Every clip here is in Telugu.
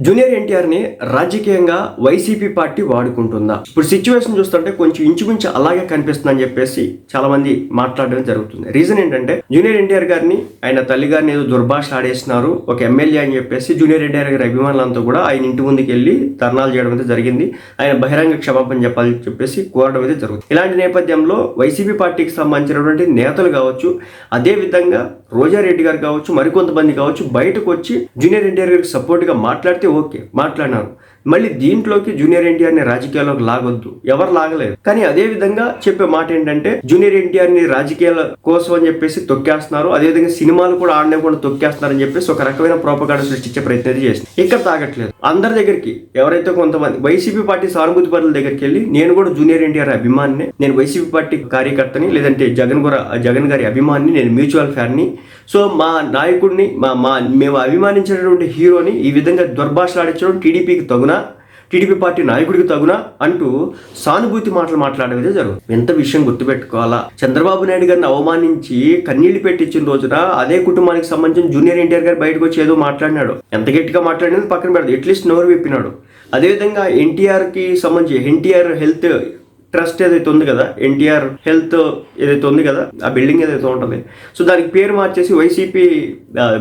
జూనియర్ ఎన్టీఆర్ ని రాజకీయంగా వైసీపీ పార్టీ వాడుకుంటుందా? ఇప్పుడు సిచ్యువేషన్ చూస్తుంటే కొంచెం ఇంచుమించు అలాగే కనిపిస్తుందని చెప్పేసి చాలా మంది మాట్లాడడం జరుగుతుంది. రీజన్ ఏంటంటే జూనియర్ ఎన్టీఆర్ గారిని ఆయన తల్లి గారిని ఏదో దుర్భాష ఆడేస్తున్నారు ఒక ఎమ్మెల్యే అని చెప్పేసి జూనియర్ ఎన్టీఆర్ గారి అభిమానులంతా కూడా ఆయన ఇంటి ముందుకు వెళ్ళి ధర్నాలు చేయడం అయితే జరిగింది. ఆయన బహిరంగ క్షమాపణ చెప్పాలని చెప్పేసి కోరడం అయితే జరుగుతుంది. ఇలాంటి నేపథ్యంలో వైసీపీ పార్టీకి సంబంధించినటువంటి నేతలు కావచ్చు, అదే విధంగా రోజారెడ్డి గారు కావచ్చు, మరికొంతమంది కావచ్చు బయటకు వచ్చి జూనియర్ ఎన్టీఆర్ గారికి సపోర్ట్ గా మాట్లాడితే ఓకే మాట్లాడినారు. మళ్ళీ దీంట్లోకి జూనియర్ ఎన్టీఆర్ ని రాజకీయాల్లోకి లాగొద్దు, ఎవరు లాగలేదు. కానీ అదే విధంగా చెప్పే మాట ఏంటంటే జూనియర్ ఎన్టీఆర్ ని రాజకీయాల కోసం అని చెప్పేసి తొక్కేస్తున్నారు, అదేవిధంగా సినిమాలు కూడా ఆడలేకుండా తొక్కేస్తున్నారు అని చెప్పేసి ఒక రకమైన ప్రోపగాండా సృష్టించే ప్రయత్నం చేసింది. ఇక్కడ తాగట్లేదు. అందరి దగ్గరికి ఎవరైతే కొంతమంది వైసీపీ పార్టీ సానుభూతి పరుల దగ్గరికి వెళ్ళి నేను కూడా జూనియర్ ఎన్టీఆర్ అభిమానిని, నేను వైసీపీ పార్టీ కార్యకర్తని, లేదంటే జగన్ గారి అభిమానిని, నేను మ్యూచువల్ ఫ్యాన్ ని, సో మా నాయకుడిని మేము అభిమానించినటువంటి హీరోని ఈ విధంగా దుర్భాషలాడించడం టీడీపీకి తగునా, టీడీపీ పార్టీ నాయకుడికి తగునా అంటూ సానుభూతి మాటలు మాట్లాడేదే జరుగుతుంది. ఎంత విషయం గుర్తుపెట్టుకోవాలా, చంద్రబాబు నాయుడు గారిని అవమానించి కన్నీళ్లు పెట్టించిన రోజున అదే కుటుంబానికి సంబంధించిన జూనియర్ ఎన్టీఆర్ గారు బయటకు వచ్చి ఏదో మాట్లాడినాడు. ఎంత గట్టిగా మాట్లాడినది పక్కన పెడదు, అట్లీస్ట్ నోరు విప్పినాడు. అదేవిధంగా ఎన్టీఆర్కి సంబంధించి ఎన్టీఆర్ హెల్త్ ట్రస్ట్ ఏదైతే ఉంది కదా, ఎన్టీఆర్ హెల్త్ ఏదైతే ఉంది కదా, ఆ బిల్డింగ్ ఏదైతే ఉంటుంది, సో దానికి పేరు మార్చేసి వైసీపీ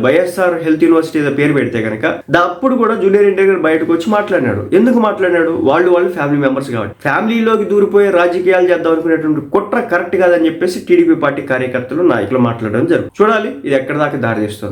వైఎస్ఆర్ హెల్త్ యూనివర్సిటీ ఏదో పేరు పెడితే కనుక అప్పుడు కూడా జూనియర్ ఎన్టీఆర్ గారు బయటకు వచ్చి మాట్లాడినాడు. ఎందుకు మాట్లాడినాడు? వాళ్ళు ఫ్యామిలీ మెంబర్స్ కాబట్టి ఫ్యామిలీలోకి దూరిపోయి రాజకీయాలు చేద్దాం అనుకునేటువంటి కుట్ర కరెక్ట్ కాదని చెప్పేసి టీడీపీ పార్టీ కార్యకర్తలు నాయకులు మాట్లాడడం జరుగుతుంది. చూడాలి ఇది ఎక్కడ దాకా దారి తీస్తుంది.